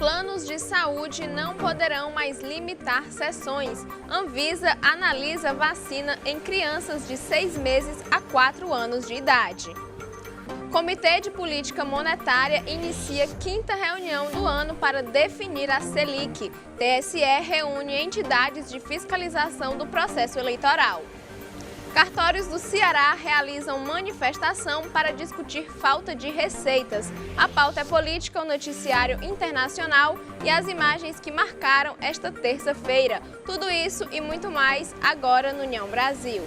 Planos de saúde não poderão mais limitar sessões. Anvisa analisa vacina em crianças de 6 meses a 4 anos de idade. Comitê de Política Monetária inicia 5ª reunião do ano para definir a Selic. TSE reúne entidades de fiscalização do processo eleitoral. Cartórios do Ceará realizam manifestação para discutir falta de receitas. A pauta é política, o noticiário internacional e as imagens que marcaram esta terça-feira. Tudo isso e muito mais agora no União Brasil.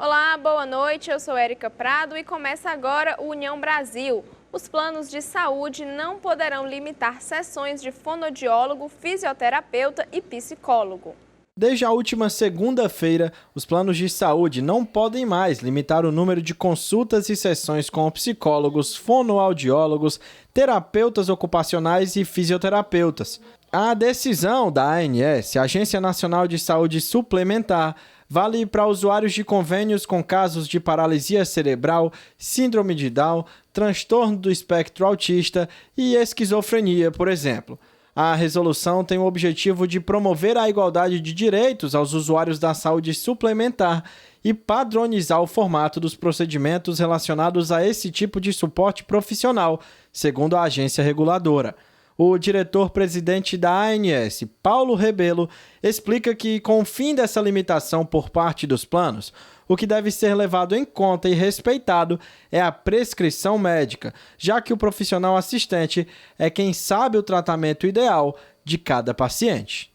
Olá, boa noite, eu sou Érica Prado e começa agora o União Brasil. Os planos de saúde não poderão limitar sessões de fonoaudiólogo, fisioterapeuta e psicólogo. Desde a última segunda-feira, os planos de saúde não podem mais limitar o número de consultas e sessões com psicólogos, fonoaudiólogos, terapeutas ocupacionais e fisioterapeutas. A decisão da ANS, Agência Nacional de Saúde Suplementar, vale para usuários de convênios com casos de paralisia cerebral, síndrome de Down, transtorno do espectro autista e esquizofrenia, por exemplo. A resolução tem o objetivo de promover a igualdade de direitos aos usuários da saúde suplementar e padronizar o formato dos procedimentos relacionados a esse tipo de suporte profissional, segundo a agência reguladora. O diretor-presidente da ANS, Paulo Rebelo, explica que, com o fim dessa limitação por parte dos planos, o que deve ser levado em conta e respeitado é a prescrição médica, já que o profissional assistente é quem sabe o tratamento ideal de cada paciente.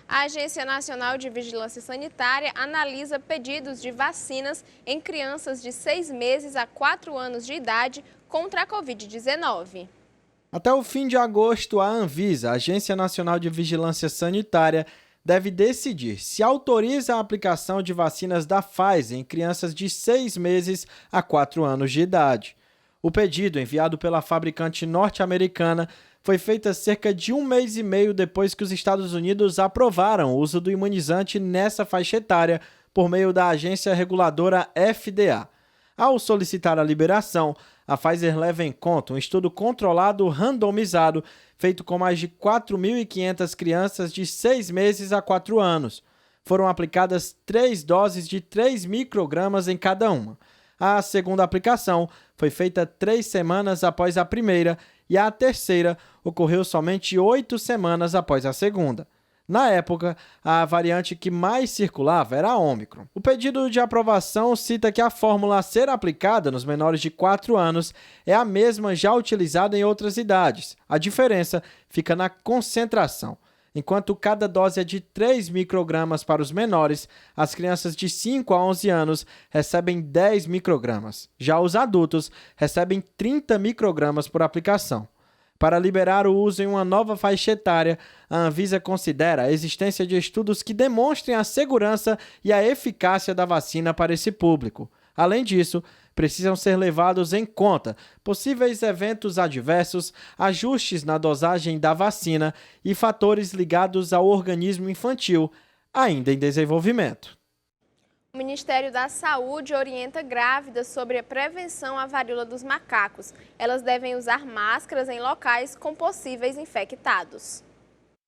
A Agência Nacional de Vigilância Sanitária analisa pedidos de vacinas em crianças de 6 meses a 4 anos de idade contra a Covid-19. Até o fim de agosto, a Anvisa, Agência Nacional de Vigilância Sanitária, deve decidir se autoriza a aplicação de vacinas da Pfizer em crianças de 6 meses a 4 anos de idade. O pedido, enviado pela fabricante norte-americana, foi feito cerca de 1 mês e meio depois que os Estados Unidos aprovaram o uso do imunizante nessa faixa etária por meio da agência reguladora FDA. Ao solicitar a liberação, a Pfizer leva em conta um estudo controlado randomizado feito com mais de 4.500 crianças de 6 meses a 4 anos. Foram aplicadas 3 doses de 3 microgramas em cada uma. A segunda aplicação foi feita 3 semanas após a primeira e a terceira ocorreu somente 8 semanas após a segunda. Na época, a variante que mais circulava era a Ômicron. O pedido de aprovação cita que a fórmula a ser aplicada nos menores de 4 anos é a mesma já utilizada em outras idades. A diferença fica na concentração. Enquanto cada dose é de 3 microgramas para os menores, as crianças de 5 a 11 anos recebem 10 microgramas. Já os adultos recebem 30 microgramas por aplicação. Para liberar o uso em uma nova faixa etária, a Anvisa considera a existência de estudos que demonstrem a segurança e a eficácia da vacina para esse público. Além disso, precisam ser levados em conta possíveis eventos adversos, ajustes na dosagem da vacina e fatores ligados ao organismo infantil, ainda em desenvolvimento. O Ministério da Saúde orienta grávidas sobre a prevenção à varíola dos macacos. Elas devem usar máscaras em locais com possíveis infectados.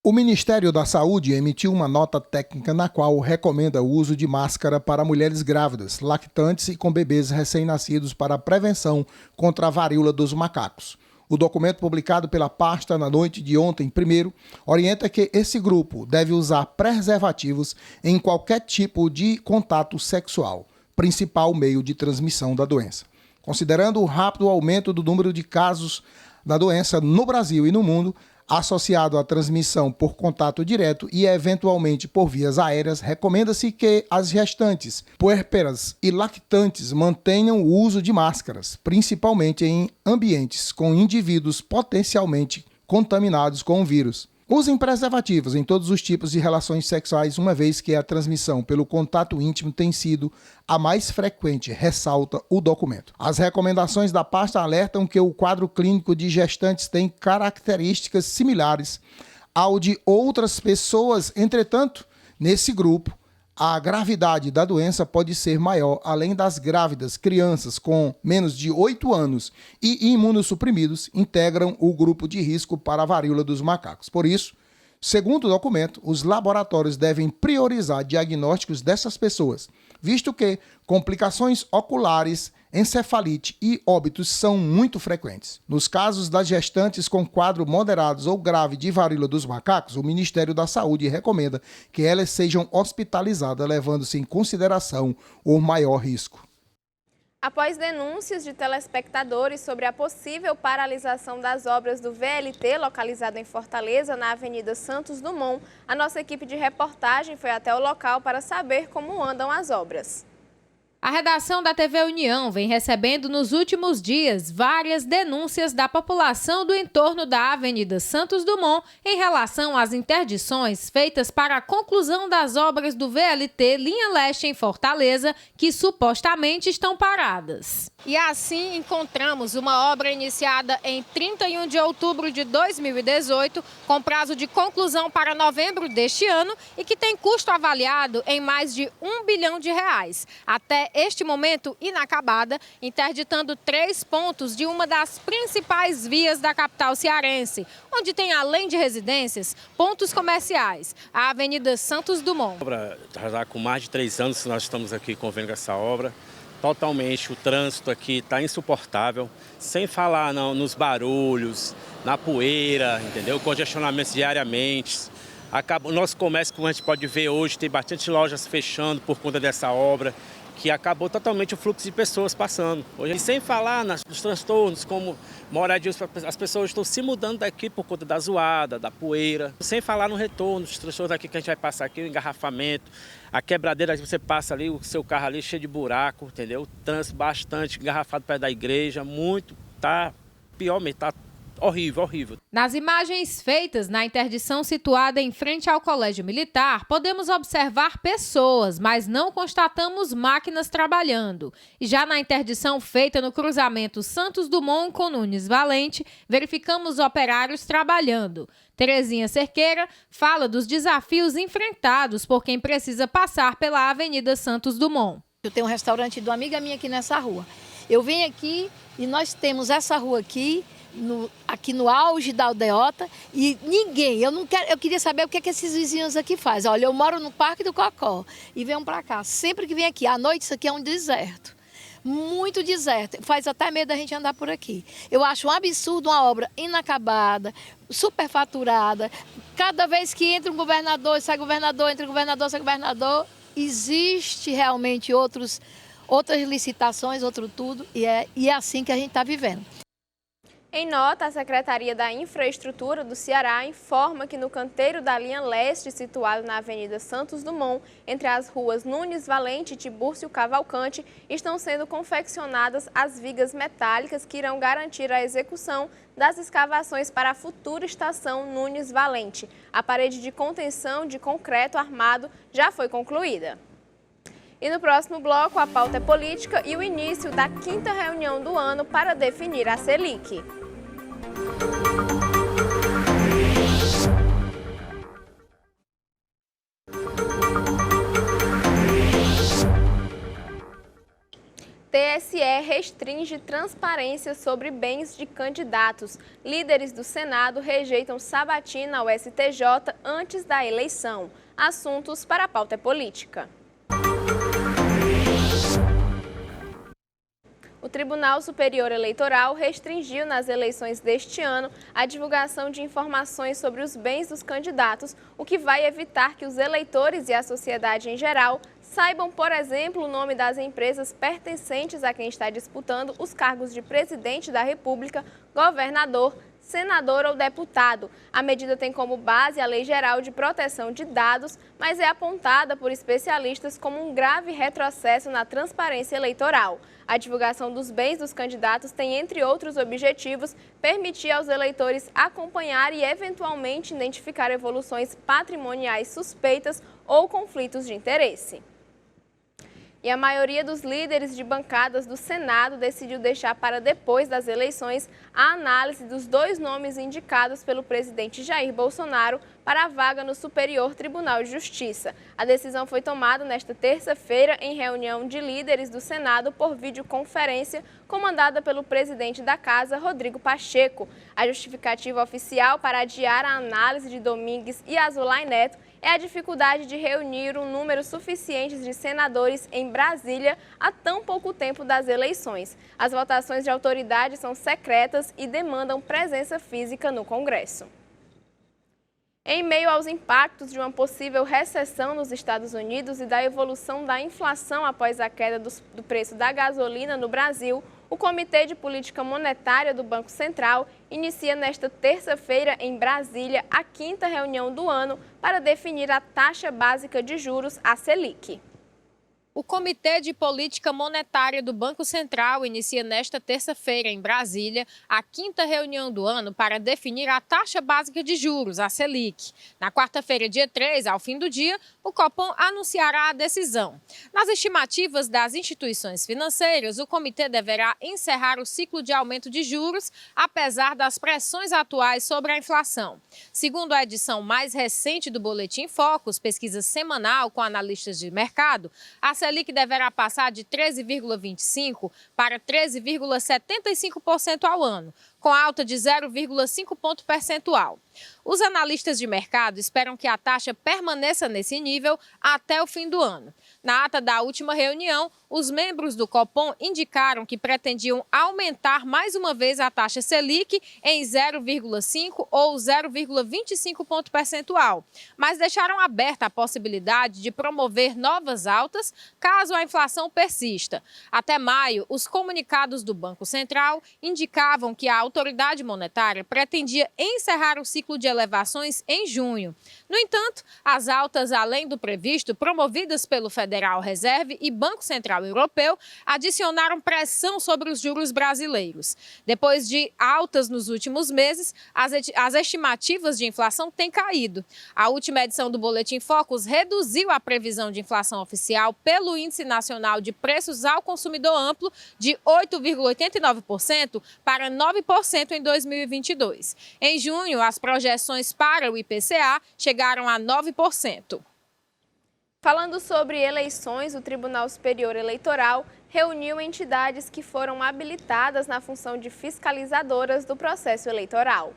O Ministério da Saúde emitiu uma nota técnica na qual recomenda o uso de máscara para mulheres grávidas, lactantes e com bebês recém-nascidos para a prevenção contra a varíola dos macacos. O documento publicado pela pasta na noite de ontem, orienta que esse grupo deve usar preservativos em qualquer tipo de contato sexual, principal meio de transmissão da doença. Considerando o rápido aumento do número de casos da doença no Brasil e no mundo, associado à transmissão por contato direto e eventualmente por vias aéreas, recomenda-se que as gestantes, puérperas e lactantes mantenham o uso de máscaras, principalmente em ambientes com indivíduos potencialmente contaminados com o vírus. Usem preservativos em todos os tipos de relações sexuais, uma vez que a transmissão pelo contato íntimo tem sido a mais frequente, ressalta o documento. As recomendações da pasta alertam que o quadro clínico de gestantes tem características similares ao de outras pessoas. Entretanto, nesse grupo, a gravidade da doença pode ser maior, além das grávidas, crianças com menos de 8 anos e imunossuprimidos integram o grupo de risco para a varíola dos macacos. Por isso, segundo o documento, os laboratórios devem priorizar diagnósticos dessas pessoas, visto que complicações oculares, encefalite e óbitos são muito frequentes. Nos casos das gestantes com quadro moderados ou grave de varíola dos macacos, o Ministério da Saúde recomenda que elas sejam hospitalizadas, levando-se em consideração o maior risco. Após denúncias de telespectadores sobre a possível paralisação das obras do VLT, localizado em Fortaleza, na Avenida Santos Dumont, a nossa equipe de reportagem foi até o local para saber como andam as obras. A redação da TV União vem recebendo nos últimos dias várias denúncias da população do entorno da Avenida Santos Dumont em relação às interdições feitas para a conclusão das obras do VLT Linha Leste em Fortaleza, que supostamente estão paradas. E assim encontramos uma obra iniciada em 31 de outubro de 2018, com prazo de conclusão para novembro deste ano e que tem custo avaliado em mais de R$1 bilhão. Até este momento inacabada, interditando 3 pontos de uma das principais vias da capital cearense, onde tem, além de residências, pontos comerciais, a Avenida Santos Dumont. A obra já com mais de 3 anos que nós estamos aqui convivendo com essa obra. Totalmente, o trânsito aqui está insuportável, sem falar nos barulhos, na poeira, entendeu? Congestionamentos diariamente. O nosso comércio, como a gente pode ver hoje, tem bastante lojas fechando por conta dessa obra, que acabou totalmente o fluxo de pessoas passando. Hoje, e sem falar nos transtornos, como moradia, as pessoas estão se mudando daqui por conta da zoada, da poeira. Sem falar no retorno, os transtornos aqui que a gente vai passar aqui, o engarrafamento, a quebradeira que você passa ali, o seu carro ali cheio de buraco, entendeu? O trânsito bastante, engarrafado perto da igreja, muito, tá pior mesmo, tá horrível, horrível. Nas imagens feitas na interdição situada em frente ao Colégio Militar, podemos observar pessoas, mas não constatamos máquinas trabalhando. E já na interdição feita no cruzamento Santos Dumont com Nunes Valente, verificamos operários trabalhando. Terezinha Cerqueira fala dos desafios enfrentados por quem precisa passar pela Avenida Santos Dumont. Eu tenho um restaurante de uma amiga minha aqui nessa rua. Eu venho aqui e nós temos essa rua aqui no auge da aldeota e ninguém, eu queria saber o que esses vizinhos aqui fazem. Olha, eu moro no Parque do Cocó e venho para cá. Sempre que vem aqui, à noite isso aqui é um deserto. Muito deserto. Faz até medo da gente andar por aqui. Eu acho um absurdo uma obra inacabada, superfaturada. Cada vez que entra um governador, sai governador, entra governador, sai governador, existe realmente outras licitações, outro tudo, e é assim que a gente está vivendo. Em nota, a Secretaria da Infraestrutura do Ceará informa que no canteiro da linha leste, situado na Avenida Santos Dumont, entre as ruas Nunes Valente e Tibúrcio Cavalcante, estão sendo confeccionadas as vigas metálicas que irão garantir a execução das escavações para a futura estação Nunes Valente. A parede de contenção de concreto armado já foi concluída. E no próximo bloco, a pauta é política e o início da 5ª reunião do ano para definir a Selic. TSE restringe transparência sobre bens de candidatos. Líderes do Senado rejeitam sabatina ao STJ antes da eleição. Assuntos para a pauta é política. O Tribunal Superior Eleitoral restringiu nas eleições deste ano a divulgação de informações sobre os bens dos candidatos, o que vai evitar que os eleitores e a sociedade em geral saibam, por exemplo, o nome das empresas pertencentes a quem está disputando os cargos de presidente da República, governador, senador ou deputado. A medida tem como base a Lei Geral de Proteção de Dados, mas é apontada por especialistas como um grave retrocesso na transparência eleitoral. A divulgação dos bens dos candidatos tem, entre outros objetivos, permitir aos eleitores acompanhar e, eventualmente, identificar evoluções patrimoniais suspeitas ou conflitos de interesse. E a maioria dos líderes de bancadas do Senado decidiu deixar para depois das eleições a análise dos 2 nomes indicados pelo presidente Jair Bolsonaro para a vaga no Superior Tribunal de Justiça. A decisão foi tomada nesta terça-feira em reunião de líderes do Senado por videoconferência, comandada pelo presidente da Casa, Rodrigo Pacheco. A justificativa oficial para adiar a análise de Domingues e Azulay Neto é a dificuldade de reunir um número suficiente de senadores em Brasília há tão pouco tempo das eleições. As votações de autoridade são secretas e demandam presença física no Congresso. Em meio aos impactos de uma possível recessão nos Estados Unidos e da evolução da inflação após a queda do preço da gasolina no Brasil, o Comitê de Política Monetária do Banco Central inicia nesta terça-feira em Brasília a 5ª reunião do ano para definir a taxa básica de juros, a Selic. O Comitê de Política Monetária do Banco Central inicia nesta terça-feira em Brasília a 5ª reunião do ano para definir a taxa básica de juros, a Selic. Na quarta-feira, dia 3, ao fim do dia, o Copom anunciará a decisão. Nas estimativas das instituições financeiras, o comitê deverá encerrar o ciclo de aumento de juros, apesar das pressões atuais sobre a inflação. Segundo a edição mais recente do Boletim Focus, pesquisa semanal com analistas de mercado, a Selic deverá passar de 13,25% para 13,75% ao ano, com alta de 0,5 ponto percentual. Os analistas de mercado esperam que a taxa permaneça nesse nível até o fim do ano. Na ata da última reunião, os membros do Copom indicaram que pretendiam aumentar mais uma vez a taxa Selic em 0,5 ou 0,25 ponto percentual, mas deixaram aberta a possibilidade de promover novas altas caso a inflação persista. Até maio, os comunicados do Banco Central indicavam que a autoridade monetária pretendia encerrar o ciclo de elevações em junho. No entanto, as altas além do previsto, promovidas pelo Federal Reserve e Banco Central Europeu, adicionaram pressão sobre os juros brasileiros. Depois de altas nos últimos meses, as estimativas de inflação têm caído. A última edição do Boletim Focus reduziu a previsão de inflação oficial pelo Índice Nacional de Preços ao Consumidor Amplo de 8,89% para 9% em 2022. Em junho, as projeções para o IPCA chegaram a 9%. Falando sobre eleições, o Tribunal Superior Eleitoral reuniu entidades que foram habilitadas na função de fiscalizadoras do processo eleitoral.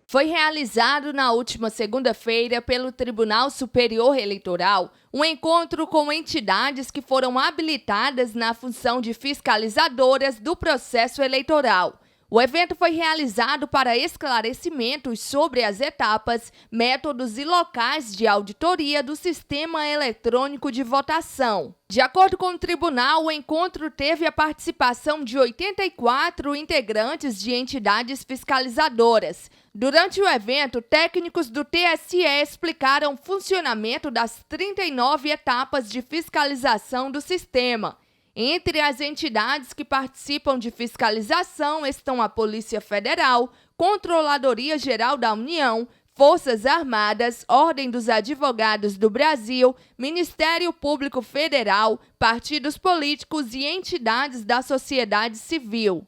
Foi realizado na última segunda-feira pelo Tribunal Superior Eleitoral um encontro com entidades que foram habilitadas na função de fiscalizadoras do processo eleitoral. O evento foi realizado para esclarecimentos sobre as etapas, métodos e locais de auditoria do Sistema Eletrônico de Votação. De acordo com o tribunal, o encontro teve a participação de 84 integrantes de entidades fiscalizadoras. Durante o evento, técnicos do TSE explicaram o funcionamento das 39 etapas de fiscalização do sistema. Entre as entidades que participam de fiscalização estão a Polícia Federal, Controladoria Geral da União, Forças Armadas, Ordem dos Advogados do Brasil, Ministério Público Federal, partidos políticos e entidades da sociedade civil.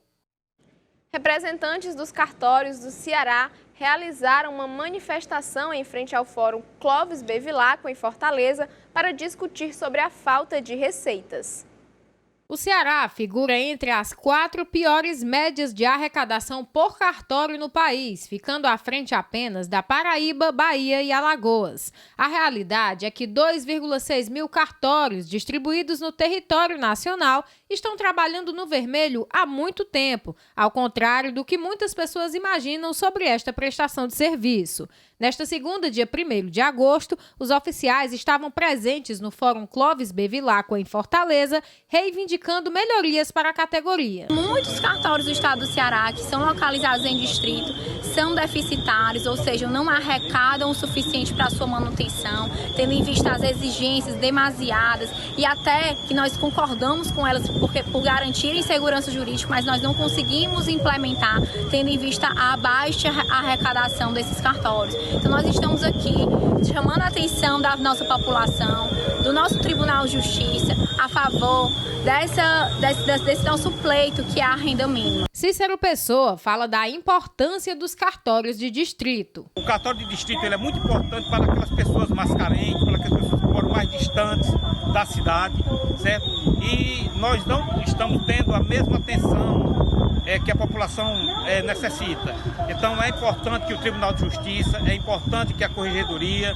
Representantes dos cartórios do Ceará realizaram uma manifestação em frente ao Fórum Clóvis Bevilacqua, em Fortaleza, para discutir sobre a falta de receitas. O Ceará figura entre as 4 piores médias de arrecadação por cartório no país, ficando à frente apenas da Paraíba, Bahia e Alagoas. A realidade é que 2,6 mil cartórios distribuídos no território nacional estão trabalhando no vermelho há muito tempo, ao contrário do que muitas pessoas imaginam sobre esta prestação de serviço. Nesta segunda, dia 1º de agosto, os oficiais estavam presentes no Fórum Clóvis Bevilacqua, em Fortaleza, reivindicando melhorias para a categoria. Muitos cartórios do estado do Ceará, que são localizados em distrito, são deficitários, ou seja, não arrecadam o suficiente para a sua manutenção, tendo em vista as exigências demasiadas e até que nós concordamos com elas por garantirem segurança jurídica, mas nós não conseguimos implementar, tendo em vista a baixa arrecadação desses cartórios. Então nós estamos aqui chamando a atenção da nossa população, do nosso Tribunal de Justiça, a favor desse nosso pleito, que é a renda mínima. Cícero Pessoa fala da importância dos cartórios de distrito. O cartório de distrito ele é muito importante para aquelas pessoas mais carentes, para aquelas pessoas que moram mais distantes da cidade, certo? E nós não estamos tendo a mesma atenção que a população necessita. Então é importante que o Tribunal de Justiça, é importante que a Corregedoria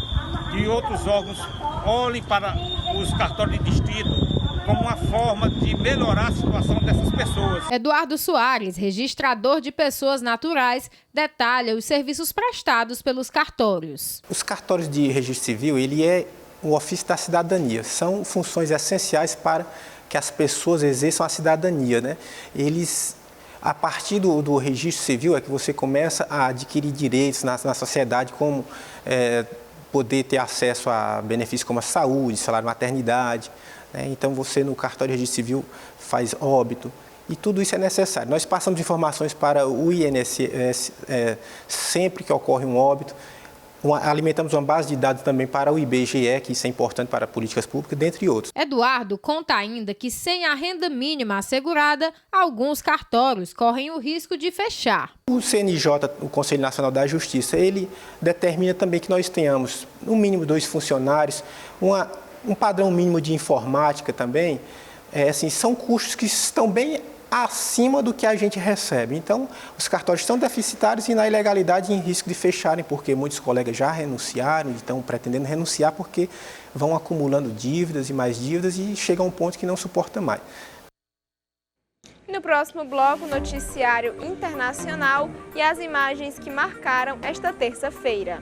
e outros órgãos olhem para os cartórios de distrito como uma forma de melhorar a situação dessas pessoas. Eduardo Soares, registrador de pessoas naturais, detalha os serviços prestados pelos cartórios. Os cartórios de registro civil, ele é o ofício da cidadania. São funções essenciais para que as pessoas exerçam a cidadania, né? Eles, a partir do registro civil, é que você começa a adquirir direitos na sociedade, como poder ter acesso a benefícios como a saúde, salário maternidade. Então, você no cartório de registro civil faz óbito e tudo isso é necessário. Nós passamos informações para o INSS sempre que ocorre um óbito. Alimentamos uma base de dados também para o IBGE, que isso é importante para políticas públicas, dentre outros. Eduardo conta ainda que sem a renda mínima assegurada, alguns cartórios correm o risco de fechar. O CNJ, o Conselho Nacional da Justiça, ele determina também que nós tenhamos no mínimo 2 funcionários, um padrão mínimo de informática também. Assim, são custos que estão bem acima do que a gente recebe. Então, os cartórios estão deficitários e na ilegalidade em risco de fecharem, porque muitos colegas já renunciaram, estão pretendendo renunciar porque vão acumulando dívidas e mais dívidas e chega a um ponto que não suporta mais. No próximo bloco, noticiário internacional e as imagens que marcaram esta terça-feira.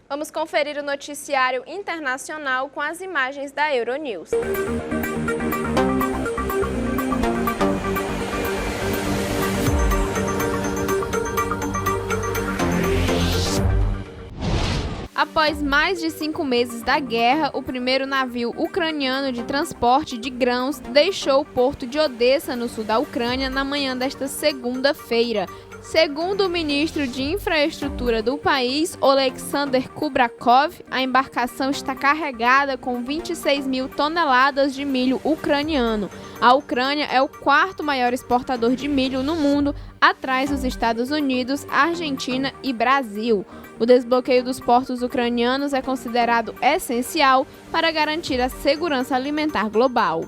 Vamos conferir o noticiário internacional com as imagens da Euronews. Após mais de 5 meses da guerra, o primeiro navio ucraniano de transporte de grãos deixou o porto de Odessa, no sul da Ucrânia, na manhã desta segunda-feira. Segundo o ministro de Infraestrutura do país, Oleksandr Kubrakov, a embarcação está carregada com 26 mil toneladas de milho ucraniano. A Ucrânia é o 4º maior exportador de milho no mundo, atrás dos Estados Unidos, Argentina e Brasil. O desbloqueio dos portos ucranianos é considerado essencial para garantir a segurança alimentar global.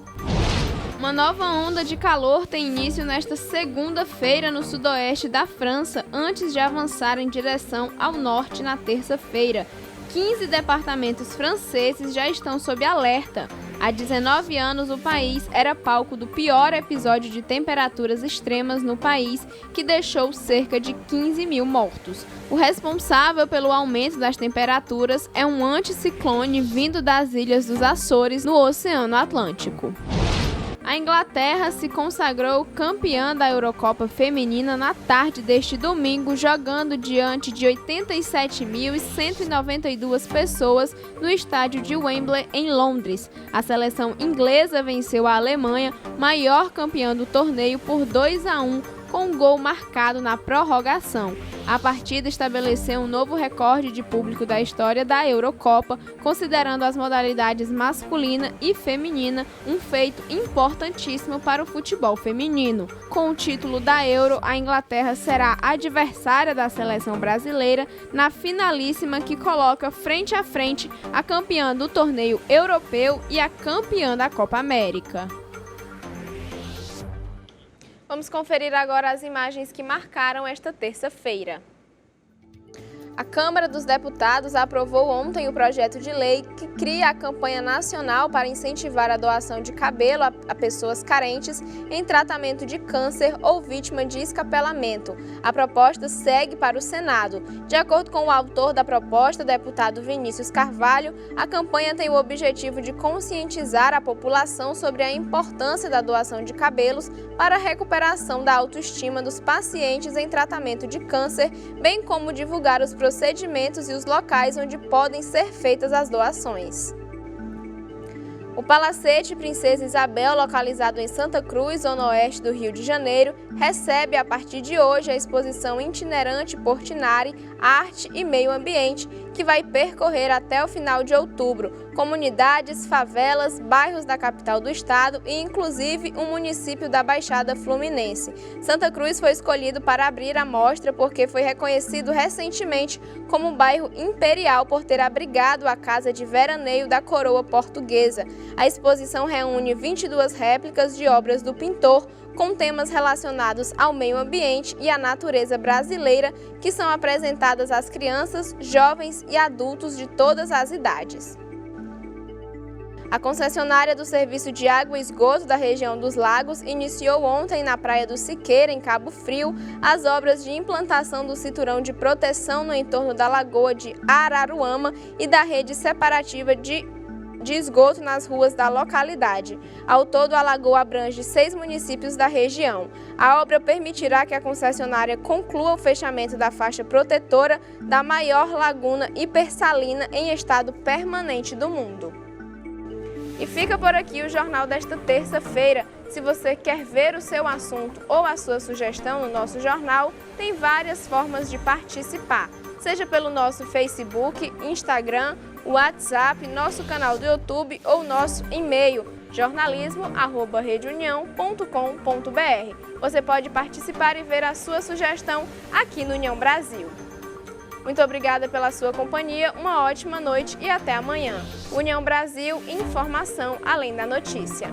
Uma nova onda de calor tem início nesta segunda-feira no sudoeste da França, antes de avançar em direção ao norte na terça-feira. 15 departamentos franceses já estão sob alerta. Há 19 anos, o país era palco do pior episódio de temperaturas extremas no país, que deixou cerca de 15 mil mortos. O responsável pelo aumento das temperaturas é um anticiclone vindo das ilhas dos Açores, no Oceano Atlântico. A Inglaterra se consagrou campeã da Eurocopa Feminina na tarde deste domingo, jogando diante de 87.192 pessoas no estádio de Wembley, em Londres. A seleção inglesa venceu a Alemanha, maior campeã do torneio, por 2-1, com um gol marcado na prorrogação. A partida estabeleceu um novo recorde de público da história da Eurocopa, considerando as modalidades masculina e feminina, um feito importantíssimo para o futebol feminino. Com o título da Euro, a Inglaterra será adversária da seleção brasileira na finalíssima, que coloca frente a frente a campeã do torneio europeu e a campeã da Copa América. Vamos conferir agora as imagens que marcaram esta terça-feira. A Câmara dos Deputados aprovou ontem o projeto de lei que cria a campanha nacional para incentivar a doação de cabelo a pessoas carentes em tratamento de câncer ou vítima de escapelamento. A proposta segue para o Senado. De acordo com o autor da proposta, deputado Vinícius Carvalho, a campanha tem o objetivo de conscientizar a população sobre a importância da doação de cabelos para a recuperação da autoestima dos pacientes em tratamento de câncer, bem como divulgar os procedimentos e os locais onde podem ser feitas as doações. O Palacete Princesa Isabel, localizado em Santa Cruz, zona oeste do Rio de Janeiro, recebe a partir de hoje a exposição itinerante Portinari, Arte e Meio Ambiente, que vai percorrer até o final de outubro, comunidades, favelas, bairros da capital do estado e inclusive um município da Baixada Fluminense. Santa Cruz foi escolhido para abrir a mostra porque foi reconhecido recentemente como um bairro imperial por ter abrigado a casa de veraneio da coroa portuguesa. A exposição reúne 22 réplicas de obras do pintor com temas relacionados ao meio ambiente e à natureza brasileira, que são apresentadas às crianças, jovens e adultos de todas as idades. A concessionária do Serviço de Água e Esgoto da região dos Lagos iniciou ontem na Praia do Siqueira, em Cabo Frio, as obras de implantação do cinturão de proteção no entorno da Lagoa de Araruama e da rede separativa de esgoto nas ruas da localidade. Ao todo, a lagoa abrange 6 municípios da região. A obra permitirá que a concessionária conclua o fechamento da faixa protetora da maior laguna hipersalina em estado permanente do mundo. E fica por aqui o jornal desta terça-feira. Se você quer ver o seu assunto ou a sua sugestão no nosso jornal, tem várias formas de participar, seja pelo nosso Facebook, Instagram, WhatsApp, nosso canal do YouTube ou nosso e-mail jornalismo@redeunião.com.br. Você pode participar e ver a sua sugestão aqui no União Brasil. Muito obrigada pela sua companhia, uma ótima noite e até amanhã. União Brasil, informação além da notícia.